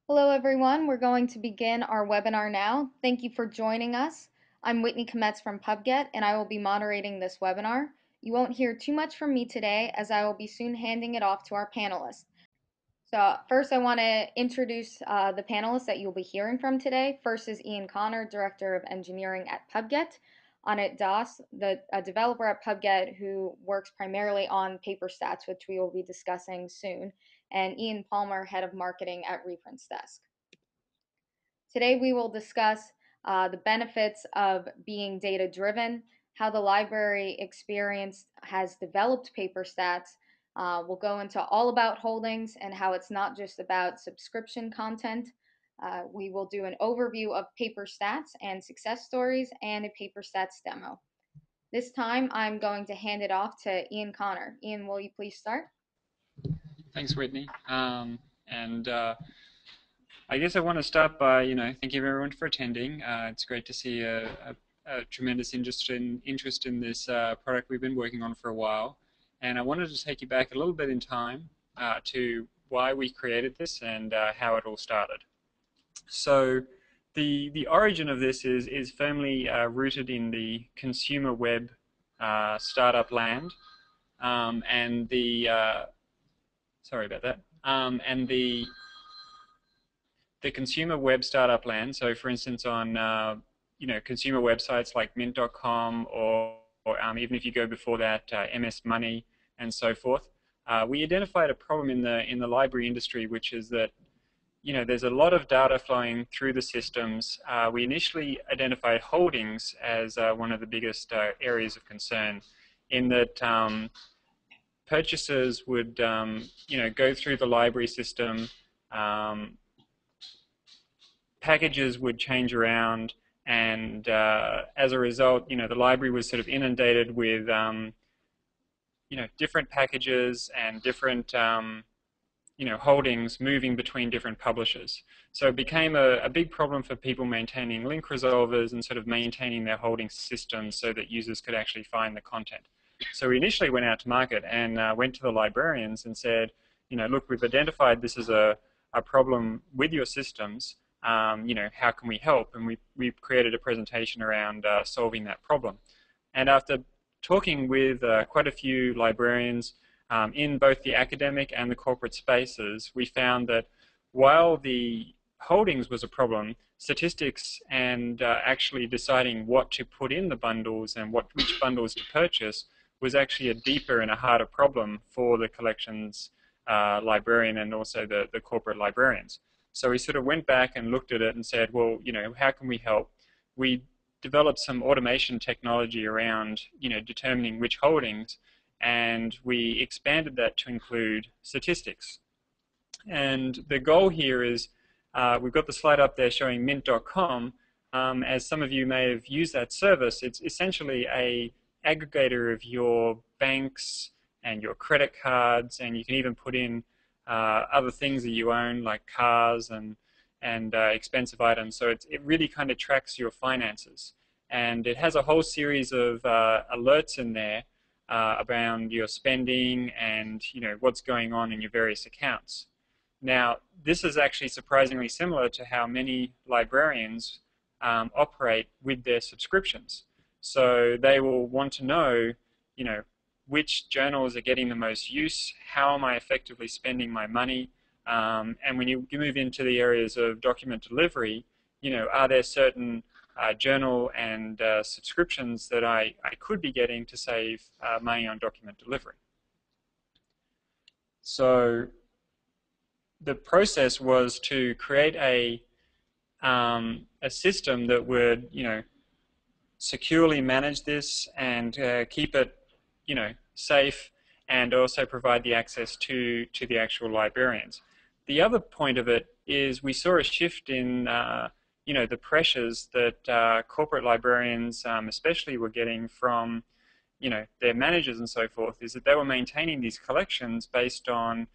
Hello, everyone. We're going to begin our webinar now. Thank you for joining us. I'm Whitney Kometz from PubGet, and I will be moderating this webinar. You won't hear too much from me today, as I will be soon handing it off to our panelists. So first, I want to introduce the panelists that you'll be hearing from today. First is Ian Connor, Director of Engineering at PubGet. Anit Das, a developer at PubGet who works primarily on paper stats, which we will be discussing soon, and Ian Palmer, Head of Marketing at Reprints Desk. Today we will discuss the benefits of being data-driven, how the library experience has developed paper stats. We'll go into all about holdings and how it's not just about subscription content. We will do an overview of paper stats and success stories and a paper stats demo. This time I'm going to hand it off to Ian Connor. Ian, will you please start? Thanks, Whitney. I guess I want to start by, thanking everyone for attending. It's great to see a tremendous interest in this product we've been working on for a while. And I wanted to take you back a little bit in time to why we created this and how it all started. So the origin of this is firmly rooted in the consumer web startup land, and the sorry about that. And the consumer web startup land. So, for instance, on consumer websites like Mint.com or even if you go before that, MS Money and so forth, we identified a problem in the library industry, which is that there's a lot of data flowing through the systems. We initially identified holdings as one of the biggest areas of concern, in that purchasers would, go through the library system. Packages would change around, and as a result, the library was sort of inundated with, different packages and different, holdings moving between different publishers. So it became a big problem for people maintaining link resolvers and sort of maintaining their holding systems so that users could actually find the content. So we initially went out to market and went to the librarians and said, look, we've identified this as a problem with your systems. How can we help? And we've created a presentation around solving that problem. And after talking with quite a few librarians in both the academic and the corporate spaces, we found that while the holdings was a problem, statistics and actually deciding what to put in the bundles and which bundles to purchase was actually a deeper and a harder problem for the collections librarian and also the corporate librarians. So we sort of went back and looked at it and said, well, how can we help? We developed some automation technology around, determining which holdings, and we expanded that to include statistics. And the goal here is, we've got the slide up there showing Mint.com. As some of you may have used that service, it's essentially a aggregator of your banks and your credit cards, and you can even put in other things that you own, like cars and expensive items. So it really kind of tracks your finances. And it has a whole series of alerts in there around your spending and what's going on in your various accounts. Now, this is actually surprisingly similar to how many librarians operate with their subscriptions. So they will want to know, which journals are getting the most use, how am I effectively spending my money, and when you move into the areas of document delivery, are there certain journal and subscriptions that I could be getting to save money on document delivery. So the process was to create a system that would, securely manage this and keep it safe, and also provide the access to the actual librarians. The other point of it is we saw a shift in the pressures that corporate librarians especially were getting from their managers and so forth, is that they were maintaining these collections based on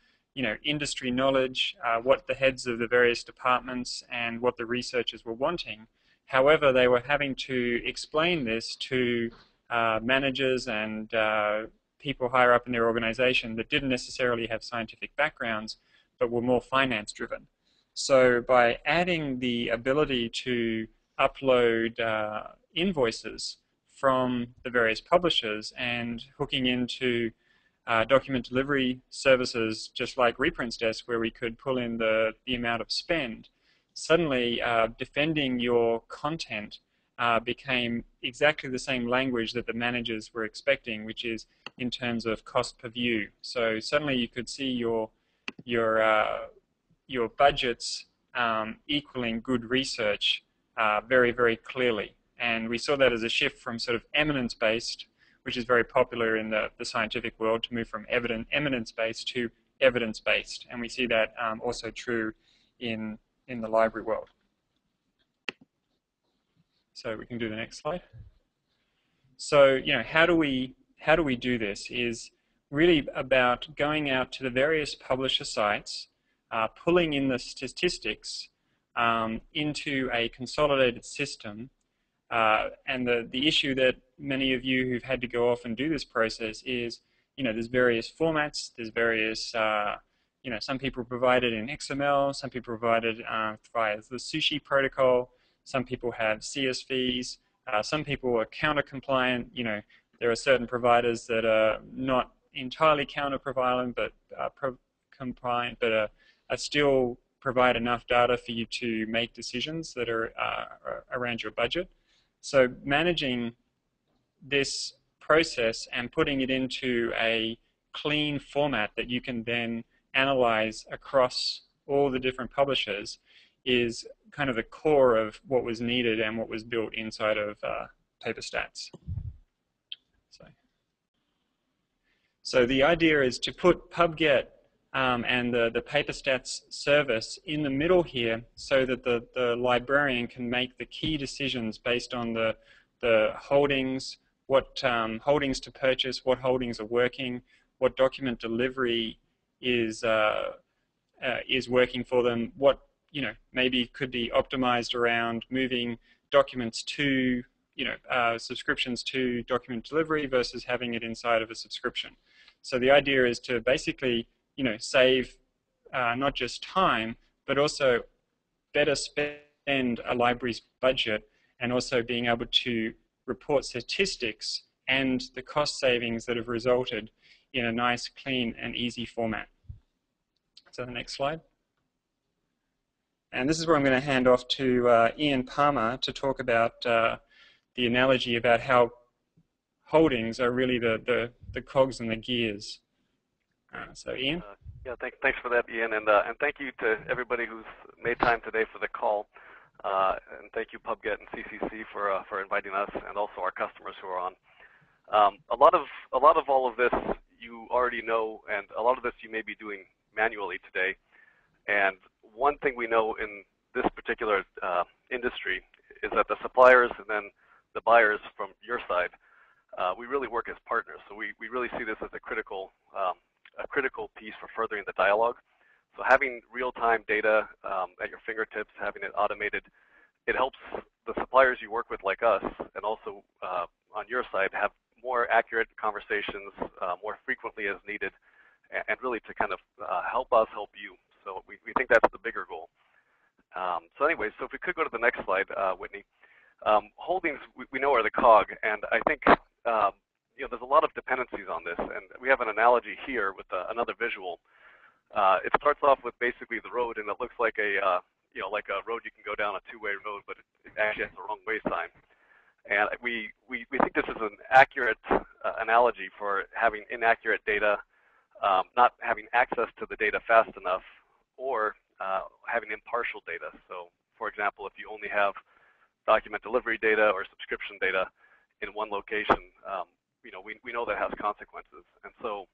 industry knowledge, what the heads of the various departments and what the researchers were wanting. However, they were having to explain this to managers and people higher up in their organization that didn't necessarily have scientific backgrounds, but were more finance driven. So by adding the ability to upload invoices from the various publishers and hooking into document delivery services, just like Reprints Desk, where we could pull in the amount of spend, suddenly defending your content became exactly the same language that the managers were expecting, which is in terms of cost per view. So suddenly you could see your your budgets equaling good research very, very clearly. And we saw that as a shift from sort of eminence-based, which is very popular in the scientific world, to move from eminence-based to evidence-based. And we see that also true in the library world. So we can do the next slide. So, you know, how do we do this is really about going out to the various publisher sites, pulling in the statistics into a consolidated system. And the issue that many of you who've had to go off and do this process is, you know, there's various formats, there's various, you know, some people provide it in XML, some people provide it via the sushi protocol, some people have CSVs, some people are counter compliant. You know, there are certain providers that are not entirely counter compliant, but still provide enough data for you to make decisions that are around your budget. So managing this process and putting it into a clean format that you can then analyze across all the different publishers is kind of the core of what was needed and what was built inside of PaperStats. So the idea is to put PubGet and the PaperStats service in the middle here so that the librarian can make the key decisions based on the holdings, what holdings to purchase, what holdings are working, what document delivery is working for them, what, you know, maybe could be optimized around moving documents to, you know, subscriptions to document delivery versus having it inside of a subscription. So the idea is to basically, you know, save not just time, but also better spend a library's budget, and also being able to report statistics and the cost savings that have resulted in a nice, clean, and easy format. So the next slide. And this is where I'm going to hand off to Ian Palmer to talk about the analogy about how holdings are really the cogs and the gears. So Ian? Yeah, thanks for that, Ian, and thank you to everybody who's made time today for the call, and thank you PubGet and CCC for inviting us, and also our customers who are on. A lot of all of this you already know, and a lot of this you may be doing manually today. And one thing we know in this particular industry is that the suppliers and then the buyers from your side, we really work as partners. So we really see this as a critical piece for furthering the dialogue. So having real-time data at your fingertips, having it automated, it helps the suppliers you work with like us, and also on your side, have more accurate conversations more frequently as needed, and really to kind of help us help you. So we think that's the bigger goal. So anyway, so if we could go to the next slide, Whitney. Holdings, we know are the cog, and I think you know, there's a lot of dependencies on this, and we have an analogy here with another visual. It starts off with basically the road, and it looks like a you know, like a road you can go down, a two-way road, but it actually has the wrong way sign. And we think this is an accurate analogy for having inaccurate data, not having access to the data fast enough, or having impartial data. So, for example, if you only have document delivery data or subscription data in one location, you know, we know that has consequences. And so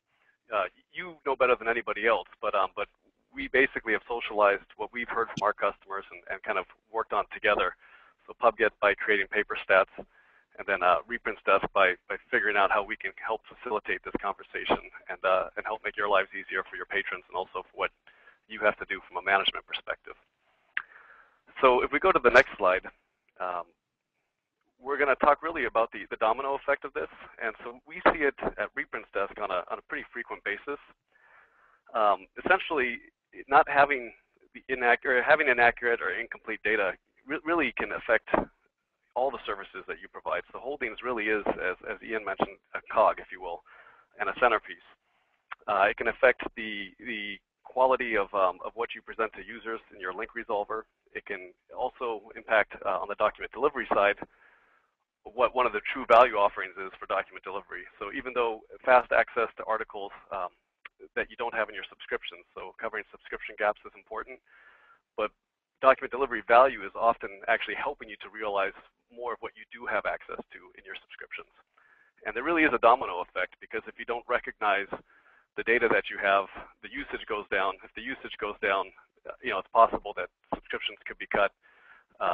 you know better than anybody else, but we basically have socialized what we've heard from our customers and kind of worked on together. So PubGet by creating PaperStats, and then Reprints Desk by figuring out how we can help facilitate this conversation and help make your lives easier for your patrons, and also for what you have to do from a management perspective. So if we go to the next slide, we're going to talk really about the domino effect of this. And so we see it at Reprints Desk on a pretty frequent basis. Essentially, not having having inaccurate or incomplete data really can affect all the services that you provide. So holdings really is, as Ian mentioned, a cog, if you will, and a centerpiece. It can affect the quality of what you present to users in your link resolver. It can also impact on the document delivery side what one of the true value offerings is for document delivery. So even though fast access to articles that you don't have in your subscriptions, so covering subscription gaps is important, but document delivery value is often actually helping you to realize more of what you do have access to in your subscriptions. And there really is a domino effect, because if you don't recognize the data that you have, the usage goes down. If the usage goes down, it's possible that subscriptions could be cut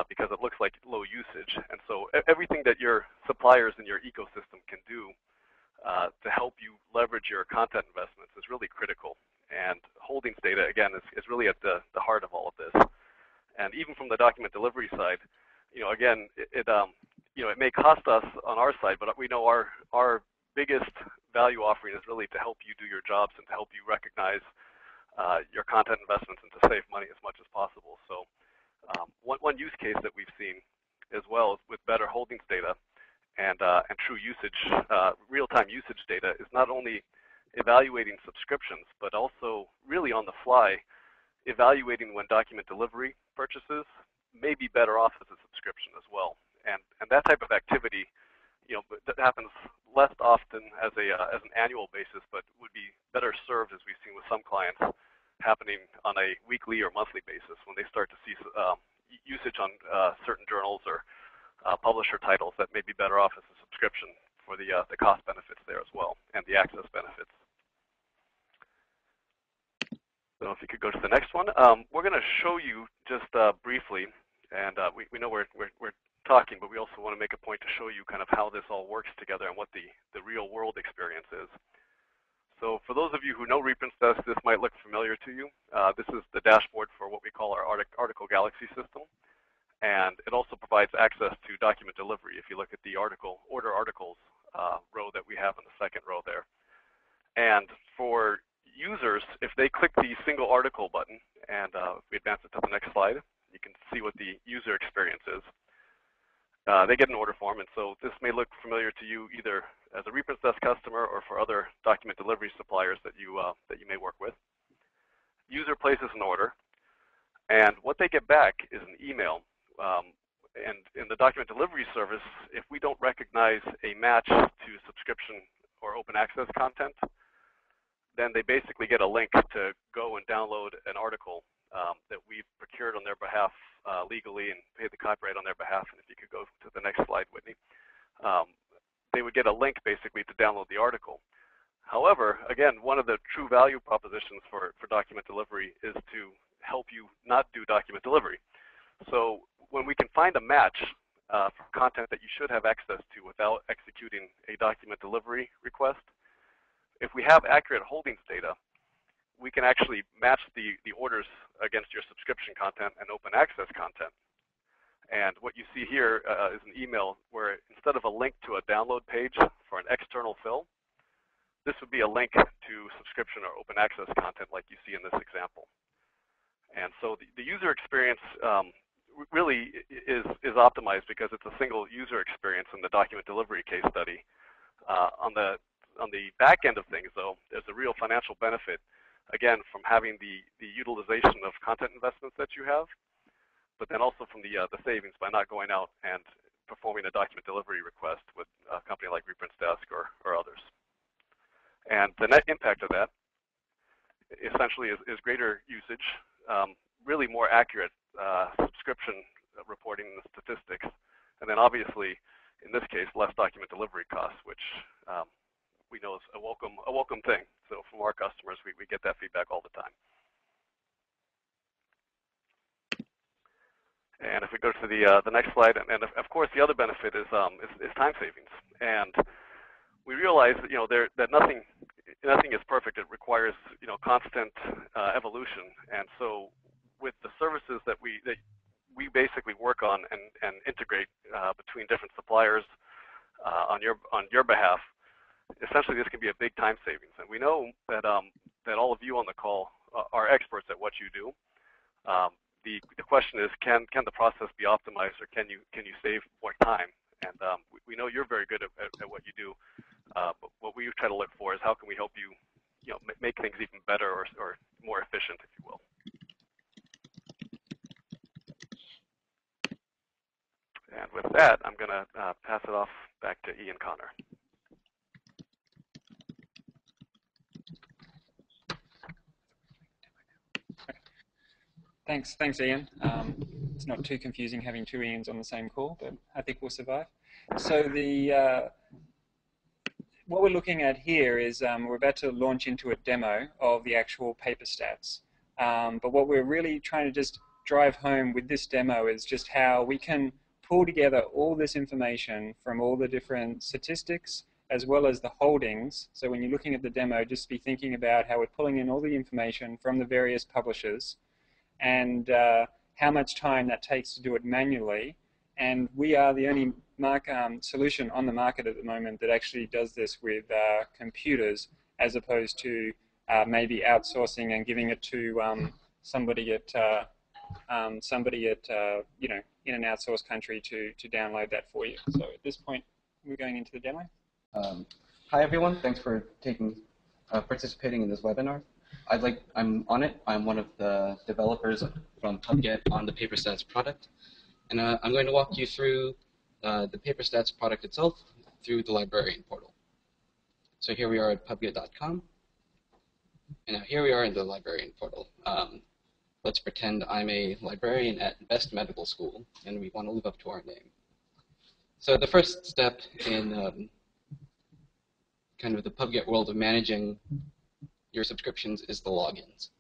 because it looks like low usage. And so everything that your suppliers in your ecosystem can do to help you leverage your content investments is really critical. And holdings data, again, is really at the heart of all of this. And even from the document delivery side, again, it may cost us on our side, but we know our biggest value offering is really to help you do your jobs and to help you recognize your content investments and to save money as much as possible. So one use case that we've seen as well with better holdings data and true usage, real-time usage data, is not only evaluating subscriptions, but also really on the fly evaluating when document delivery purchases may be better off as a subscription as well. And that type of activity, that happens less often as an annual basis, but would be better served, as we've seen with some clients, happening on a weekly or monthly basis when they start to see usage on certain journals or publisher titles that may be better off as a subscription for the cost benefits there as well and the access benefits. So if you could go to the next one, we're going to show you just briefly, and we know we're talking, but we also want to make a point to show you kind of how this all works together and what the real world experience is. So for those of you who know Reprints Desk, this might look familiar to you. This is the dashboard for what we call our article galaxy system. And it also provides access to document delivery if you look at the order articles row that we have in the second row there. And for users, if they click the single article button, and if we advance it to the next slide, you can see what the user experience is. They get an order form, and so this may look familiar to you either as a Reprints Desk customer or for other document delivery suppliers that you may work with. User places an order, and what they get back is an email. And in the document delivery service, if we don't recognize a match to subscription or open access content, then they basically get a link to go and download an article that we've procured on their behalf legally and paid the copyright on their behalf. And if you could go to the next slide, Whitney, they would get a link basically to download the article. However, again, one of the true value propositions for document delivery is to help you not do document delivery. So when we can find a match for content that you should have access to without executing a document delivery request, if we have accurate holdings data, we can actually match the orders against your subscription content and open access content. And what you see here is an email where instead of a link to a download page for an external fill, this would be a link to subscription or open access content like you see in this example. And so the user experience really is optimized because it's a single user experience in the document delivery case study. On the back end of things, though, there's a real financial benefit, again, from having the utilization of content investments that you have, but then also from the savings by not going out and performing a document delivery request with a company like Reprints Desk or others. And the net impact of that essentially is greater usage, really more accurate subscription reporting and statistics, and then obviously, in this case, less document delivery costs, which we know is a welcome thing. So from our customers, we get that feedback all the time. And if we go to the next slide, and of course the other benefit is time savings. And we realize that that nothing is perfect. It requires constant evolution. And so with the services that we basically work on and integrate between different suppliers on your behalf, essentially this can be a big time savings. And we know that that all of you on the call are experts at what you do. The question is, can the process be optimized, or can you save more time? And we know you're very good at what you do, but what we try to look for is how can we help you, make things even better or more efficient, if you will. And with that, I'm going to pass it off back to Ian Connor. Thanks, Ian. It's not too confusing having two Ians on the same call, but I think we'll survive. So what we're looking at here is we're about to launch into a demo of the actual paper stats. But what we're really trying to just drive home with this demo is just how we can pull together all this information from all the different statistics as well as the holdings. So when you're looking at the demo, just be thinking about how we're pulling in all the information from the various publishers and how much time that takes to do it manually. And we are the only solution on the market at the moment that actually does this with computers, as opposed to maybe outsourcing and giving it to somebody at in an outsourced country to download that for you. So at this point, we're going into the demo. Hi everyone, thanks for participating in this webinar. I'm on it. I'm one of the developers from PubGet on the PaperStats product, and I'm going to walk you through the PaperStats product itself through the librarian portal. So here we are at pubget.com, and now here we are in the librarian portal. Let's pretend I'm a librarian at Best Medical School, and we want to live up to our name. So the first step in kind of the PubGet world of managing your subscriptions is the logins.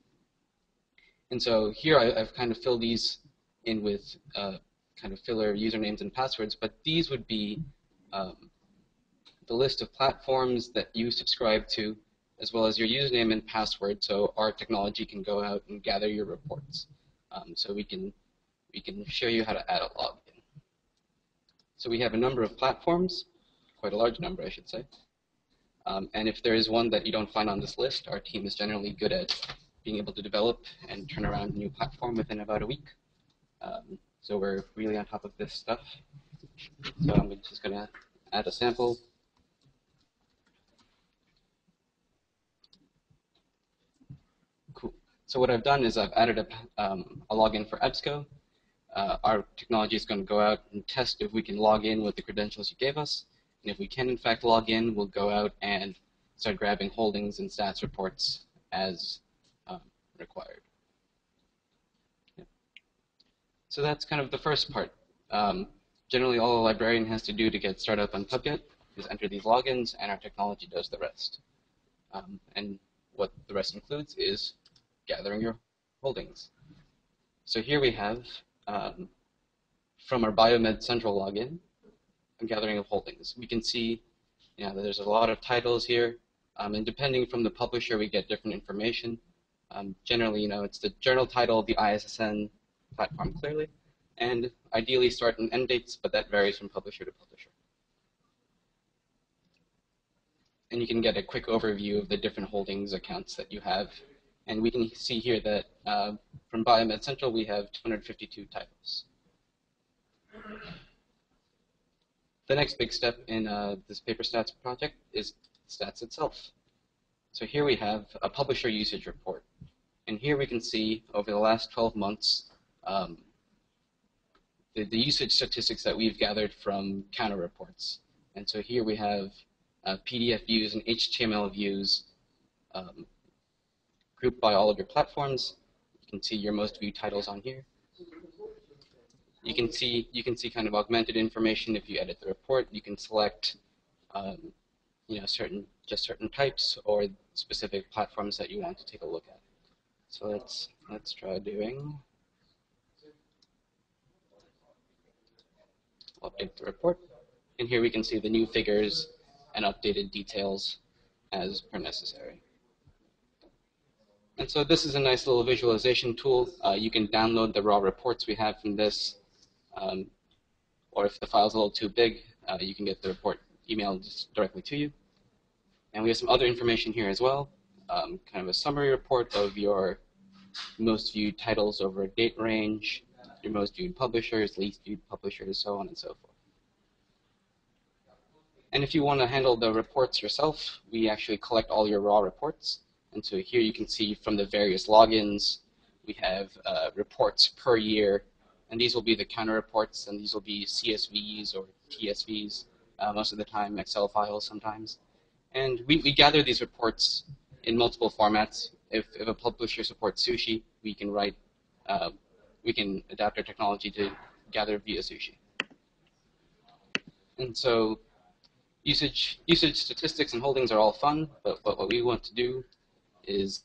And so here I've kind of filled these in with kind of filler usernames and passwords, but these would be the list of platforms that you subscribe to, as well as your username and password, so our technology can go out and gather your reports. So we can show you how to add a login. So we have a number of platforms, quite a large number, I should say. And if there is one that you don't find on this list, our team is generally good at being able to develop and turn around a new platform within about a week. So we're really on top of this stuff. So I'm just going to add a sample. Cool. So what I've done is I've added a login for EBSCO. Our technology is going to go out and test if we can log in with the credentials you gave us. And if we can, in fact, log in, we'll go out and start grabbing holdings and stats reports as required. Yeah. So that's kind of the first part. Generally, all a librarian has to do to get started up on PubGet is enter these logins, and our technology does the rest. And what the rest includes is gathering your holdings. So here we have, from our Biomed Central login, a gathering of holdings. We can see that there's a lot of titles here, and depending from the publisher, we get different information. Generally, it's the journal title, the ISSN platform clearly, and ideally start and end dates, but that varies from publisher to publisher. And you can get a quick overview of the different holdings accounts that you have. And we can see here that from Biomed Central, we have 252 titles. The next big step in this PaperStats project is stats itself. So here we have a publisher usage report. And here we can see over the last 12 months the usage statistics that we've gathered from counter reports. And so here we have PDF views and HTML views grouped by all of your platforms. You can see your most viewed titles on here. You can see kind of augmented information if you edit the report. You can select certain types or specific platforms that you want to take a look at. So let's try doing. I'll update the report, and here we can see the new figures and updated details as per necessary. And so this is a nice little visualization tool. You can download the raw reports we have from this, or if the file's a little too big, you can get the report emailed just directly to you. And we have some other information here as well, kind of a summary report of your most viewed titles over a date range, your most viewed publishers, least viewed publishers, so on and so forth. And if you want to handle the reports yourself, we actually collect all your raw reports. And so here you can see from the various logins, we have reports per year. And these will be the counter reports, and these will be CSVs or TSVs, most of the time Excel files sometimes. And we gather these reports in multiple formats. If a publisher supports sushi, we can adapt our technology to gather via sushi. And so usage statistics and holdings are all fun, but what we want to do is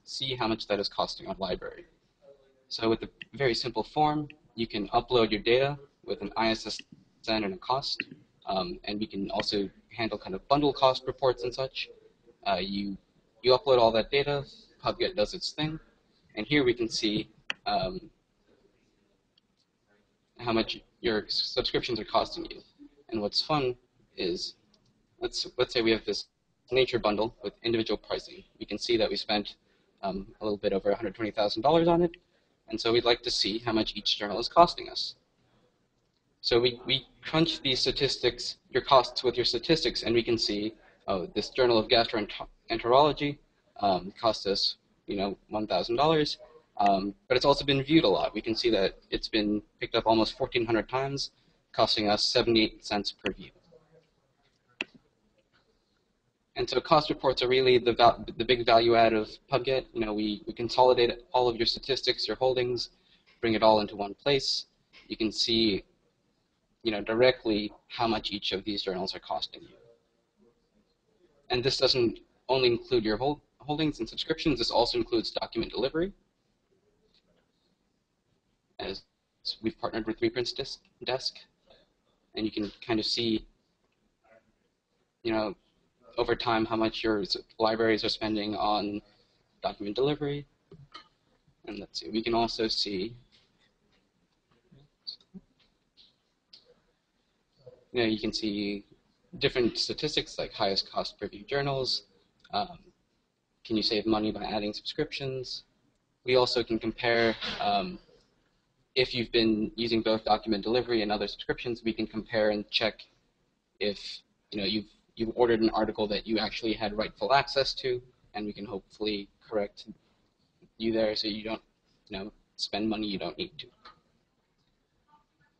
see how much that is costing our library. So with a very simple form, you can upload your data with an ISSN and a cost, and we can also handle kind of bundle cost reports and such. You upload all that data, PubGet does its thing, and here we can see how much your subscriptions are costing you. And what's fun is, let's say we have this nature bundle with individual pricing. We can see that we spent a little bit over $120,000 on it, and so we'd like to see how much each journal is costing us. So we crunch these statistics, your costs with your statistics, and we can see, oh, this Journal of Gastroenterology cost us, $1,000, but it's also been viewed a lot. We can see that it's been picked up almost 1,400 times, costing us 78 cents per view. And so cost reports are really the big value add of PubGet. We consolidate all of your statistics, your holdings, bring it all into one place. You can see, directly how much each of these journals are costing you. And this doesn't only include your holdings and subscriptions. This also includes document delivery. As we've partnered with Reprints Desk, and you can kind of see, over time how much your libraries are spending on document delivery. And let's see, we can also see, you can see different statistics like highest cost per view journals. Can you save money by adding subscriptions? We also can compare, if you've been using both document delivery and other subscriptions, we can compare and check if you've ordered an article that you actually had rightful access to, and we can hopefully correct you there so you don't spend money you don't need to.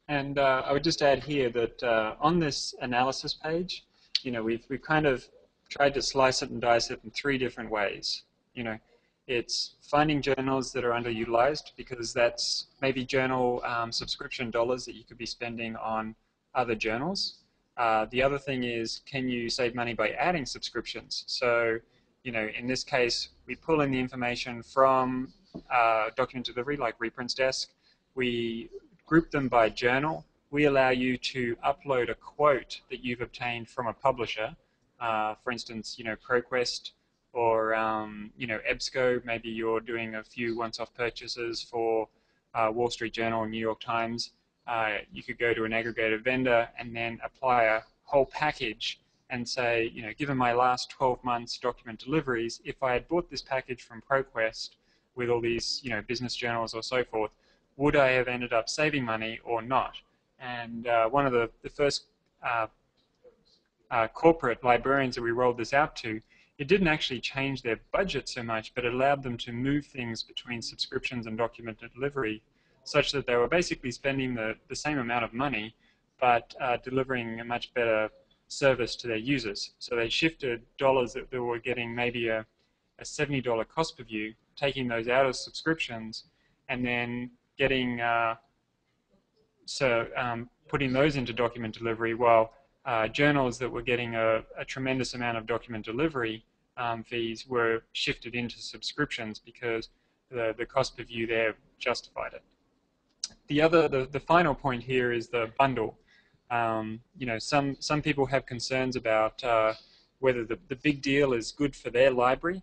And I would just add here that on this analysis page, we've kind of tried to slice it and dice it in three different ways. It's finding journals that are underutilized, because that's maybe journal subscription dollars that you could be spending on other journals. The other thing is, can you save money by adding subscriptions? So, in this case, we pull in the information from document delivery like Reprints Desk. We group them by journal. We allow you to upload a quote that you've obtained from a publisher. For instance, ProQuest or EBSCO. Maybe you're doing a few once-off purchases for Wall Street Journal or New York Times. You could go to an aggregator vendor and then apply a whole package and say, given my last 12 months document deliveries, if I had bought this package from ProQuest with all these, business journals or so forth, would I have ended up saving money or not? And one of the first corporate librarians that we rolled this out to, it didn't actually change their budget so much, but it allowed them to move things between subscriptions and document delivery such that they were basically spending the same amount of money, but delivering a much better service to their users. So they shifted dollars that they were getting maybe a $70 cost per view, taking those out of subscriptions, and then getting putting those into document delivery, while journals that were getting a tremendous amount of document delivery fees were shifted into subscriptions because the cost per view there justified it. The final point here is the bundle. Some people have concerns about whether the big deal is good for their library.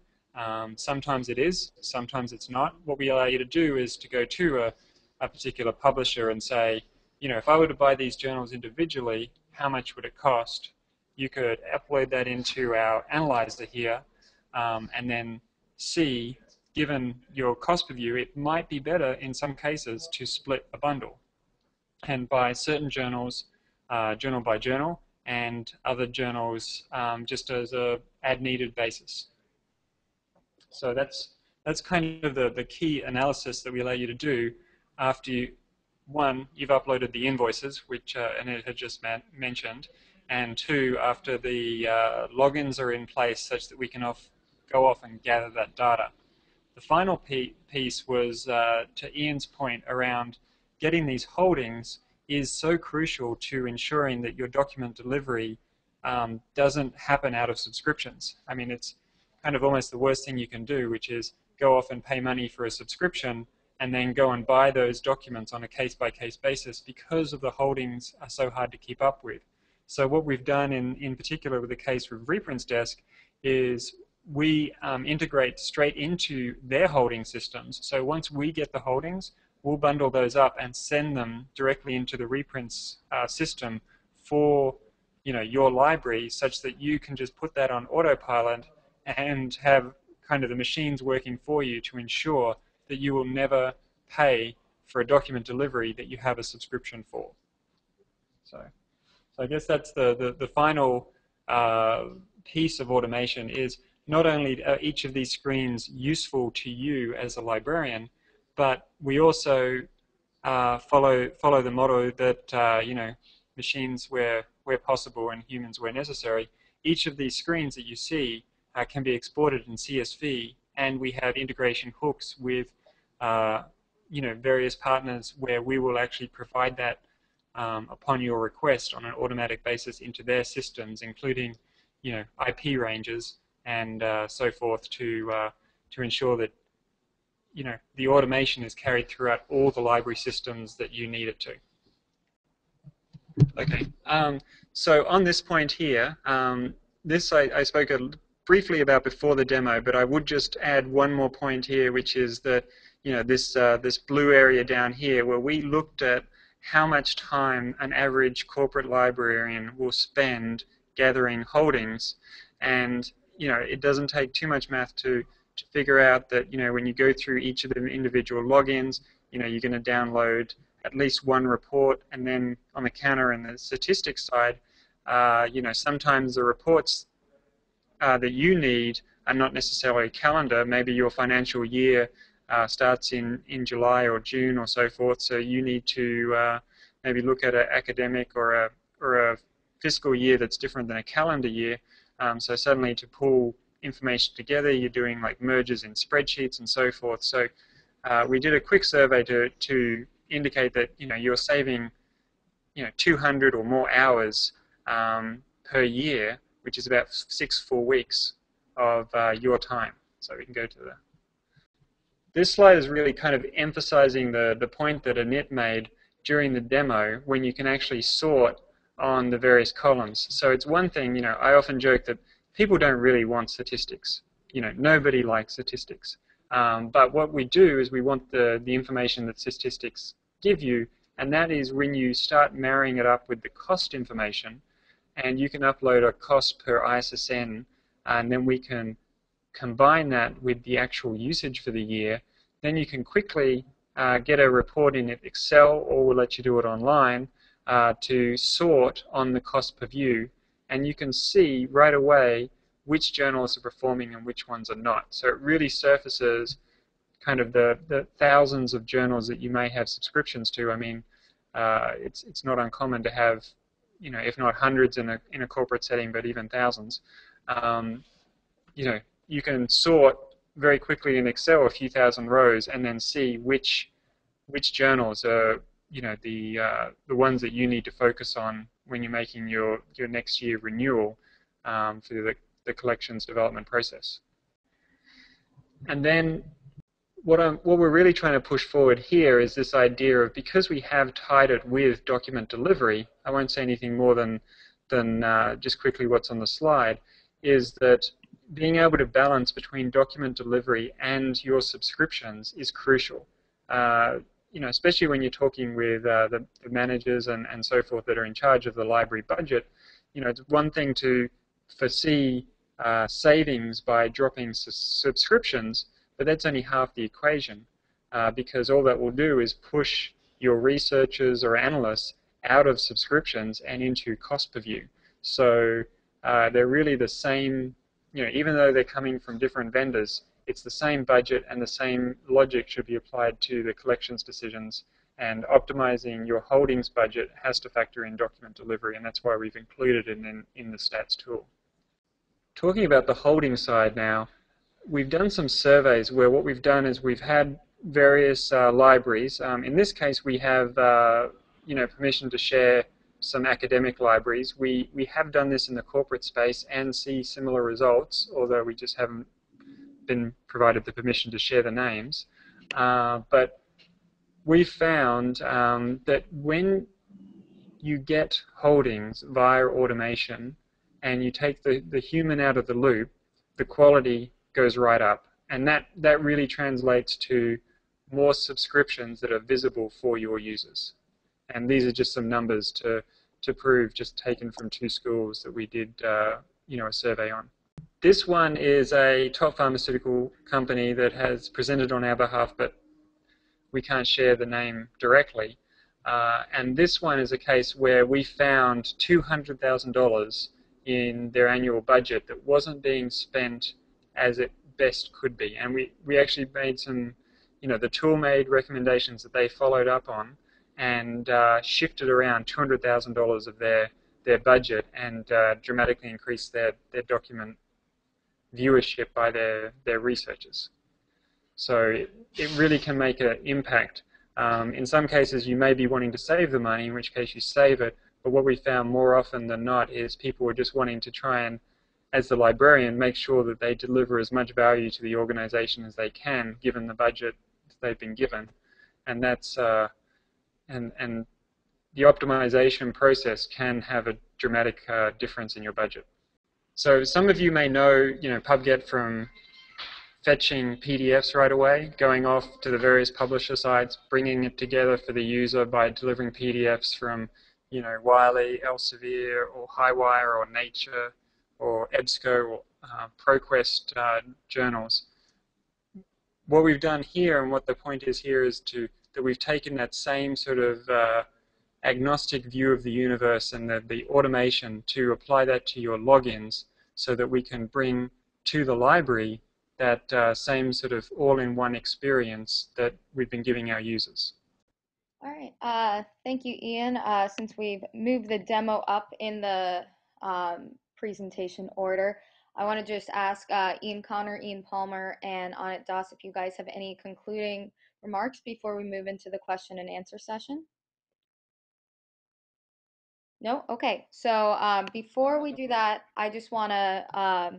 Sometimes it is, sometimes it's not. What we allow you to do is to go to a particular publisher and say, if I were to buy these journals individually, how much would it cost? You could upload that into our analyzer here and then see, given your cost per view, it might be better in some cases to split a bundle and buy certain journals, journal by journal, and other journals just as a ad-needed basis. So that's kind of the key analysis that we allow you to do after you've uploaded the invoices, which Annette had just mentioned, and two, after the logins are in place such that we can go off and gather that data. The final piece was, to Ian's point around getting these holdings is so crucial to ensuring that your document delivery doesn't happen out of subscriptions. I mean, it's kind of almost the worst thing you can do, which is go off and pay money for a subscription and then go and buy those documents on a case-by-case basis because of the holdings are so hard to keep up with. So what we've done in particular with the case with Reprints Desk is we integrate straight into their holding systems. So once we get the holdings, we'll bundle those up and send them directly into the reprints system for your library, such that you can just put that on autopilot and have kind of the machines working for you to ensure that you will never pay for a document delivery that you have a subscription for. So I guess that's the final piece of automation is not only are each of these screens useful to you as a librarian, but we also follow the motto that machines where possible and humans where necessary. Each of these screens that you see can be exported in CSV, and we have integration hooks with various partners where we will actually provide that upon your request on an automatic basis into their systems, including IP ranges and so forth to ensure that the automation is carried throughout all the library systems that you need it to. Okay, so on this point here, this I spoke briefly about before the demo, but I would just add one more point here, which is that this blue area down here, where we looked at how much time an average corporate librarian will spend gathering holdings, and it doesn't take too much math to figure out that when you go through each of the individual logins, you're going to download at least one report, and then on the counter and the statistics side, sometimes the reports that you need are not necessarily calendar. Maybe your financial year starts in July or June or so forth, so you need to maybe look at an academic or a fiscal year that's different than a calendar year. So suddenly to pull information together, you're doing like mergers in spreadsheets and so forth. So we did a quick survey to indicate that you're saving 200 or more hours per year, which is about 6 full weeks of your time. So we can go to that. This slide is really kind of emphasizing the point that Annette made during the demo, when you can actually sort on the various columns. So it's one thing, I often joke that people don't really want statistics. Nobody likes statistics. But what we do is we want the information that statistics give you, and that is when you start marrying it up with the cost information, and you can upload a cost per ISSN, and then we can combine that with the actual usage for the year. Then you can quickly get a report in Excel, or we'll let you do it online, to sort on the cost per view, and you can see right away which journals are performing and which ones are not. So it really surfaces kind of the thousands of journals that you may have subscriptions to. I mean, it's not uncommon to have, if not hundreds in a corporate setting, but even thousands. You can sort very quickly in Excel a few thousand rows and then see which journals are the ones that you need to focus on when you're making your next year renewal for the collections development process. And then what we're really trying to push forward here is this idea of, because we have tied it with document delivery, I won't say anything more than just quickly what's on the slide, is that being able to balance between document delivery and your subscriptions is crucial. Especially when you're talking with the managers and so forth that are in charge of the library budget. It's one thing to foresee savings by dropping subscriptions, but that's only half the equation, because all that will do is push your researchers or analysts out of subscriptions and into cost per view. So they're really the same, even though they're coming from different vendors, it's the same budget and the same logic should be applied to the collections decisions. And optimizing your holdings budget has to factor in document delivery, and that's why we've included it in the stats tool. Talking about the holding side now, we've done some surveys where what we've done is we've had various libraries. In this case, we have permission to share some academic libraries. We have done this in the corporate space and see similar results, although we just haven't been provided the permission to share the names. But we found that when you get holdings via automation and you take the human out of the loop, the quality goes right up. And that really translates to more subscriptions that are visible for your users. And these are just some numbers to prove, just taken from 2 schools that we did a survey on. This one is a top pharmaceutical company that has presented on our behalf, but we can't share the name directly. And this one is a case where we found $200,000 in their annual budget that wasn't being spent as it best could be. And we actually made some, the tool made recommendations that they followed up on and shifted around $200,000 of their budget and dramatically increased their document viewership by their researchers. So it really can make an impact. In some cases, you may be wanting to save the money, in which case you save it. But what we found more often than not is people are just wanting to try and, as the librarian, make sure that they deliver as much value to the organization as they can, given the budget they've been given. And that's and the optimization process can have a dramatic difference in your budget. So some of you may know, PubGet from fetching PDFs right away, going off to the various publisher sites, bringing it together for the user by delivering PDFs from, Wiley, Elsevier, or Highwire, or Nature, or EBSCO, or ProQuest journals. What we've done here, and what the point is here, is that we've taken that same sort of agnostic view of the universe and the automation to apply that to your logins so that we can bring to the library that same sort of all-in-one experience that we've been giving our users. All right. Thank you, Ian. Since we've moved the demo up in the presentation order, I want to just ask Ian Connor, Ian Palmer, and Anit Das if you guys have any concluding remarks before we move into the question and answer session. No? Okay. So before we do that, I just want to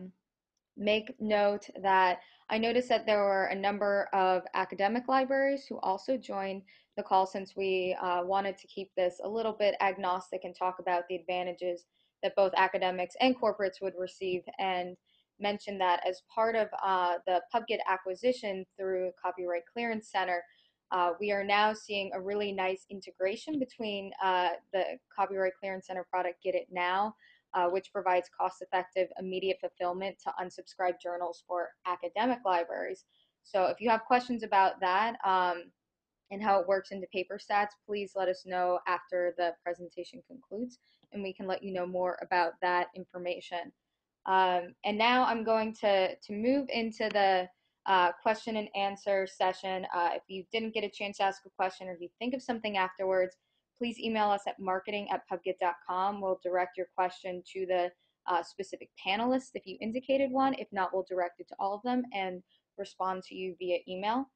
make note that I noticed that there were a number of academic libraries who also joined the call, since we wanted to keep this a little bit agnostic and talk about the advantages that both academics and corporates would receive, and mention that as part of the PubGet acquisition through Copyright Clearance Center, we are now seeing a really nice integration between the Copyright Clearance Center product Get It Now, which provides cost-effective, immediate fulfillment to unsubscribed journals for academic libraries. So if you have questions about that and how it works into PaperStats, please let us know after the presentation concludes, and we can let you know more about that information. And now I'm going to move into the question and answer session. If you didn't get a chance to ask a question, or if you think of something afterwards, please email us at marketing@pubget.com. We'll direct your question to the specific panelists if you indicated one. If not, we'll direct it to all of them and respond to you via email.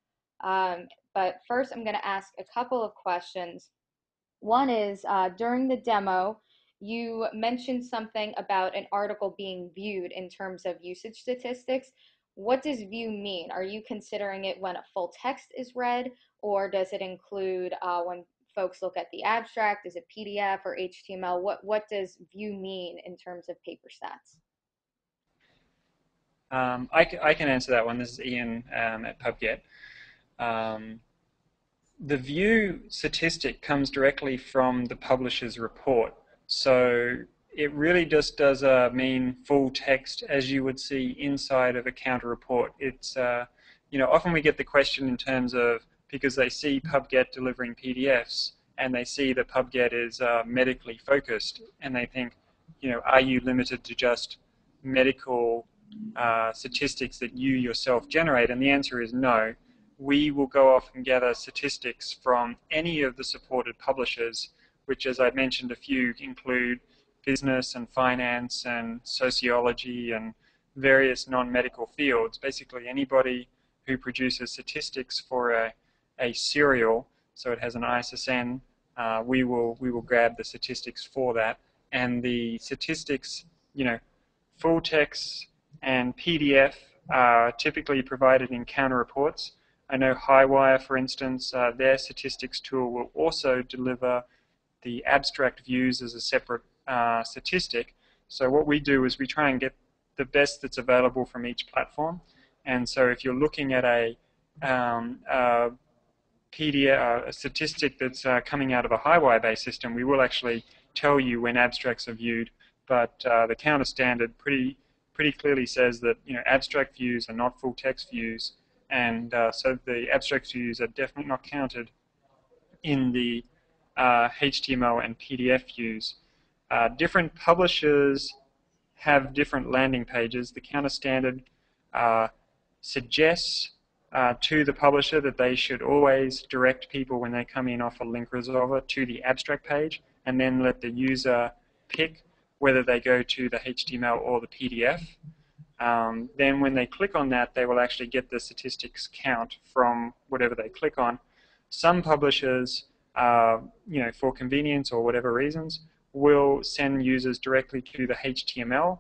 But first, I'm going to ask a couple of questions. One is, during the demo, you mentioned something about an article being viewed in terms of usage statistics. What does view mean? Are you considering it when a full text is read, or does it include when folks look at the abstract? Is it PDF or HTML? What does view mean in terms of PaperStats? I can answer that one. This is Ian at PubGet. The view statistic comes directly from the publisher's report. So it really just does mean full text as you would see inside of a counter report. It's, often we get the question in terms of, because they see PubGet delivering PDFs and they see that PubGet is medically focused, and they think, are you limited to just medical statistics that you yourself generate? And the answer is no. We will go off and gather statistics from any of the supported publishers, which, as I mentioned, a few include business and finance and sociology and various non-medical fields. Basically, anybody who produces statistics for a serial, so it has an ISSN, we will grab the statistics for that. And the statistics, full text and PDF are typically provided in counter reports. I know Highwire, for instance, their statistics tool will also deliver the abstract views as a separate statistic. So what we do is we try and get the best that's available from each platform. And so if you're looking at a PDF, a statistic that's coming out of a Highwire-based system, we will actually tell you when abstracts are viewed. But the counter standard pretty clearly says that abstract views are not full text views, and so the abstract views are definitely not counted in the HTML and PDF views. Different publishers have different landing pages. The counter standard suggests to the publisher that they should always direct people when they come in off a link resolver to the abstract page, and then let the user pick whether they go to the HTML or the PDF. Then when they click on that, they will actually get the statistics count from whatever they click on. Some publishers, for convenience or whatever reasons, will send users directly to the HTML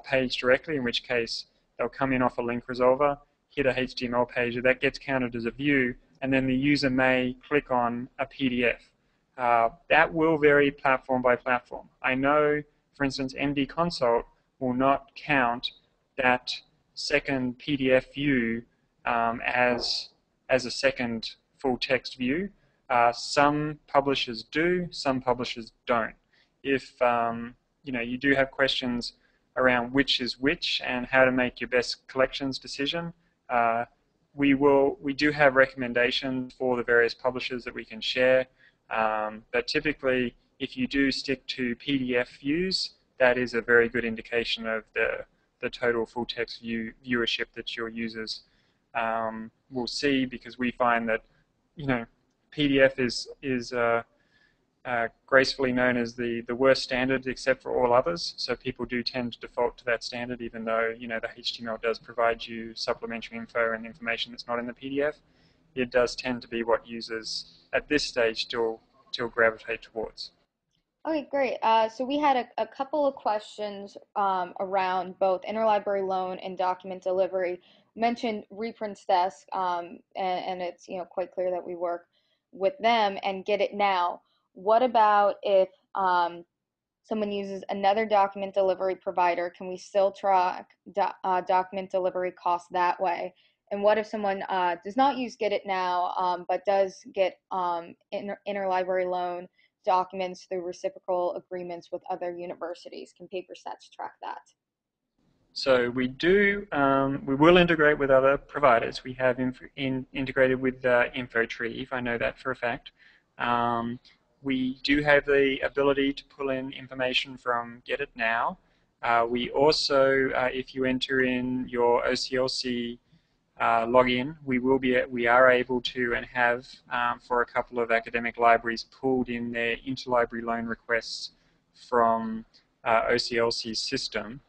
page directly, in which case they'll come in off a link resolver, hit a HTML page, that gets counted as a view, and then the user may click on a PDF. That will vary platform by platform. I know, for instance, MD Consult will not count that second PDF view as a second full text view. Some publishers do, some publishers don't. If you do have questions around which is which and how to make your best collections decision, we do have recommendations for the various publishers that we can share. But typically, if you do stick to PDF views, that is a very good indication of the total full text viewership that your users will see, because we find that PDF is gracefully known as the worst standard except for all others. So people do tend to default to that standard, even though the HTML does provide you supplementary info and information that's not in the PDF. It does tend to be what users at this stage still gravitate towards. Okay, great. So we had a couple of questions around both interlibrary loan and document delivery. You mentioned Reprints Desk, and it's quite clear that we work with them and Get It Now. What about if someone uses another document delivery provider? Can we still track document delivery costs that way? And what if someone does not use Get It Now, but does get interlibrary loan documents through reciprocal agreements with other universities? Can PaperStats track that? So we do, we will integrate with other providers. We have integrated with InfoTreeve, I know that for a fact. We do have the ability to pull in information from Get It Now. We also, if you enter in your OCLC login, we are able to and have for a couple of academic libraries pulled in their interlibrary loan requests from OCLC's system.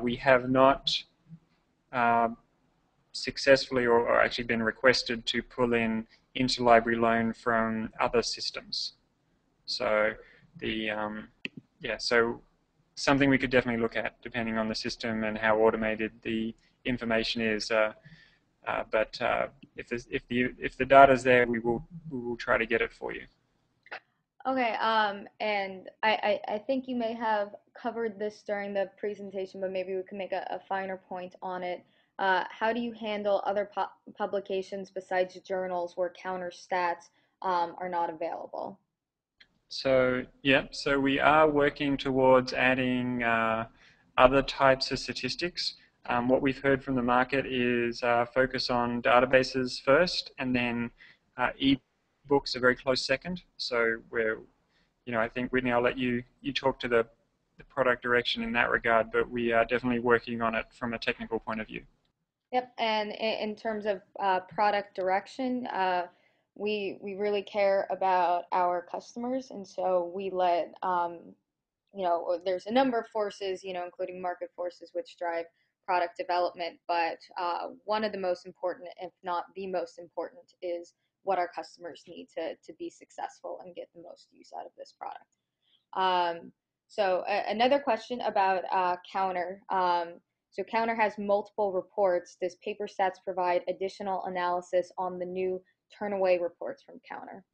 We have not successfully or actually been requested to pull in interlibrary loan from other systems. So so something we could definitely look at depending on the system and how automated the information is. But if the data's there, we will try to get it for you. Okay, and I think you may have covered this during the presentation, but maybe we can make a finer point on it. How do you handle other publications besides journals where counter stats are not available? So so we are working towards adding other types of statistics. What we've heard from the market is focus on databases first, and then e-books a very close second. So we're, I think, Whitney, I'll let you talk to the product direction in that regard, but we are definitely working on it from a technical point of view. Yep, and in terms of product direction, we really care about our customers, and so we let there's a number of forces, including market forces, which drive product development. But one of the most important, if not the most important, is what our customers need to be successful and get the most use out of this product. So another question about Counter. So Counter has multiple reports. Does PaperStats provide additional analysis on the new turnaway reports from Counter?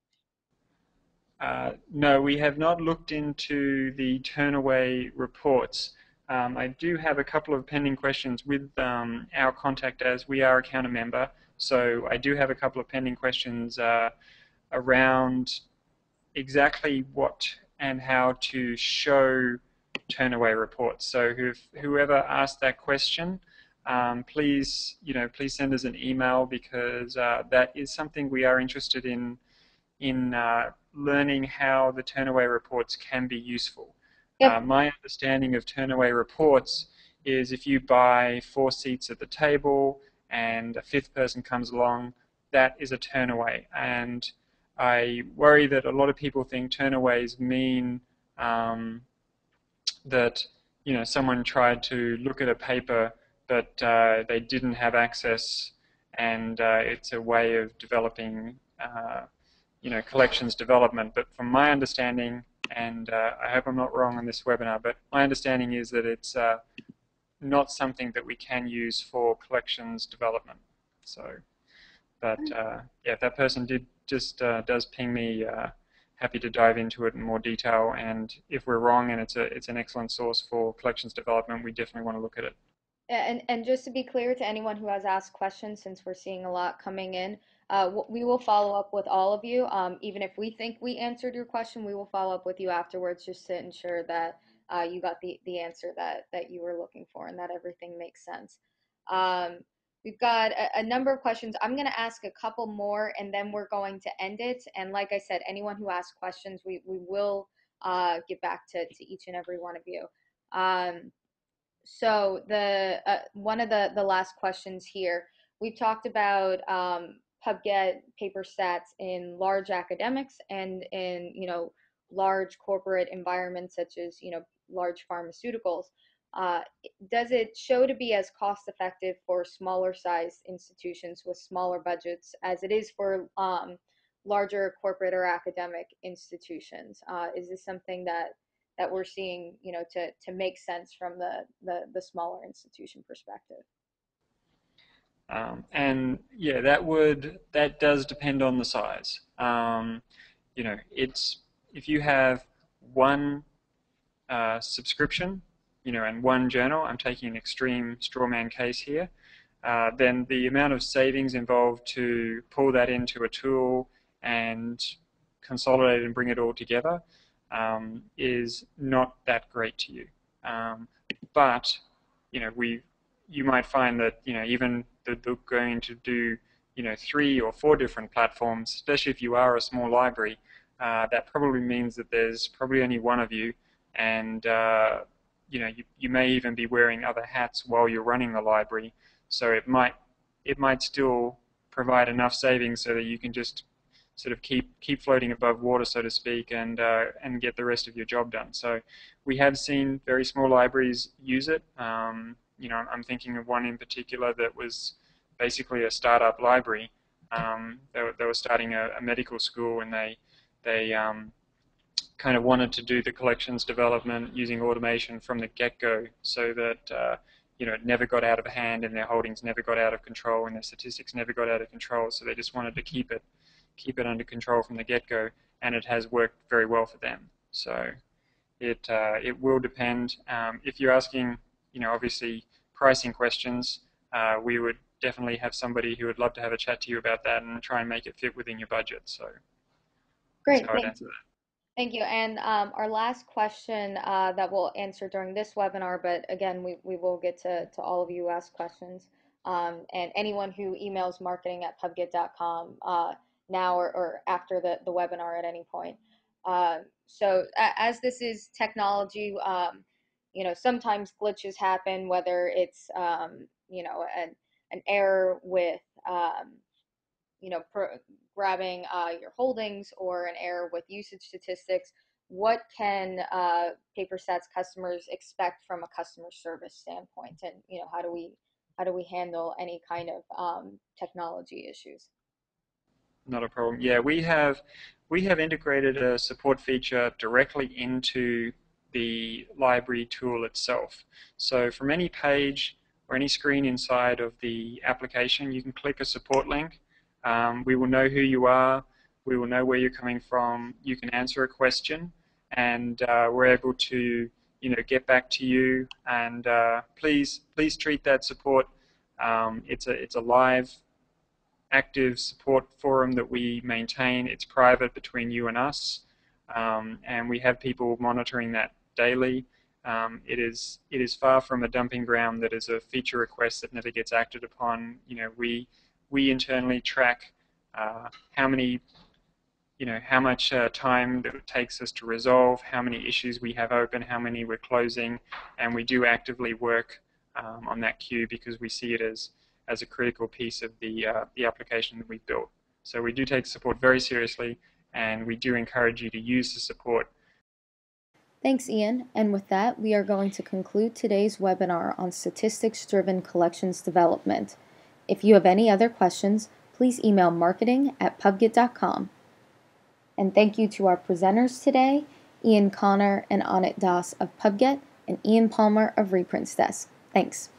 No, we have not looked into the turnaway reports. I do have a couple of pending questions with our contact, as we are a Counter member. So I do have a couple of pending questions around exactly what and how to show turnaway reports. So whoever asked that question, please send us an email, because that is something we are interested in learning how the turnaway reports can be useful. Yep. My understanding of turnaway reports is if you buy 4 seats at the table and a 5th person comes along, that is a turnaway. And I worry that a lot of people think turnaways mean that someone tried to look at a paper but they didn't have access, and it's a way of developing collections development. But from my understanding, and I hope I'm not wrong on this webinar, but my understanding is that it's not something that we can use for collections development. So, but yeah, if that person does ping me, happy to dive into it in more detail. And if we're wrong and it's an excellent source for collections development, we definitely want to look at it. And just to be clear to anyone who has asked questions, since we're seeing a lot coming in, we will follow up with all of you. Even if we think we answered your question, we will follow up with you afterwards, just to ensure that you got the answer that you were looking for and that everything makes sense. We've got a number of questions. I'm going to ask a couple more, and then we're going to end it. And like I said, anyone who asks questions, we will get back to each and every one of you. So the one of the last questions here, we've talked about PubGet paper stats in large academics and in large corporate environments, such as large pharmaceuticals. Does it show to be as cost effective for smaller sized institutions with smaller budgets as it is for larger corporate or academic institutions? Is this something that we're seeing, to make sense from the smaller institution perspective? And yeah, that does depend on the size. It's if you have one subscription, and one journal. I'm taking an extreme straw man case here. Then the amount of savings involved to pull that into a tool and consolidate and bring it all together is not that great to you. But you might find that even going to do 3 or 4 different platforms, especially if you are a small library, that probably means that there's probably only one of you, and you may even be wearing other hats while you're running the library. So it might still provide enough savings so that you can just sort of keep floating above water, so to speak, and get the rest of your job done. So we have seen very small libraries use it. I'm thinking of one in particular that was basically a startup library. They were starting a medical school, and they kind of wanted to do the collections development using automation from the get-go, so that it never got out of hand, and their holdings never got out of control, and their statistics never got out of control. So they just wanted to keep it under control from the get-go, and it has worked very well for them. So it will depend. If you're asking, obviously pricing questions, we would definitely have somebody who would love to have a chat to you about that and try and make it fit within your budget. So great, that's how I'd answer that. Thank you. And our last question that we'll answer during this webinar, but again, we will get to all of you who ask questions. And anyone who emails marketing@pubget.com now or after the webinar at any point. So as this is technology, sometimes glitches happen, whether it's, an error with, grabbing your holdings or an error with usage statistics. What can PaperStats customers expect from a customer service standpoint, and how do we handle any kind of technology issues? Not a problem. Yeah, we have integrated a support feature directly into the library tool itself. So from any page or any screen inside of the application, you can click a support link. We will know who you are. We will know where you're coming from. You can answer a question, and we're able to, get back to you. And please treat that support. It's a live active support forum that we maintain. It's private between you and us, and we have people monitoring that daily. It is far from a dumping ground that is a feature request that never gets acted upon. We internally track how many how much time that it takes us to resolve, how many issues we have open, how many we're closing, and we do actively work on that queue because we see it as a critical piece of the application that we've built. So we do take support very seriously, and we do encourage you to use the support. Thanks, Ian. And with that, we are going to conclude today's webinar on statistics-driven collections development. If you have any other questions, please email marketing@pubget.com. And thank you to our presenters today, Ian Connor and Anit Das of PubGet, and Ian Palmer of Reprints Desk. Thanks.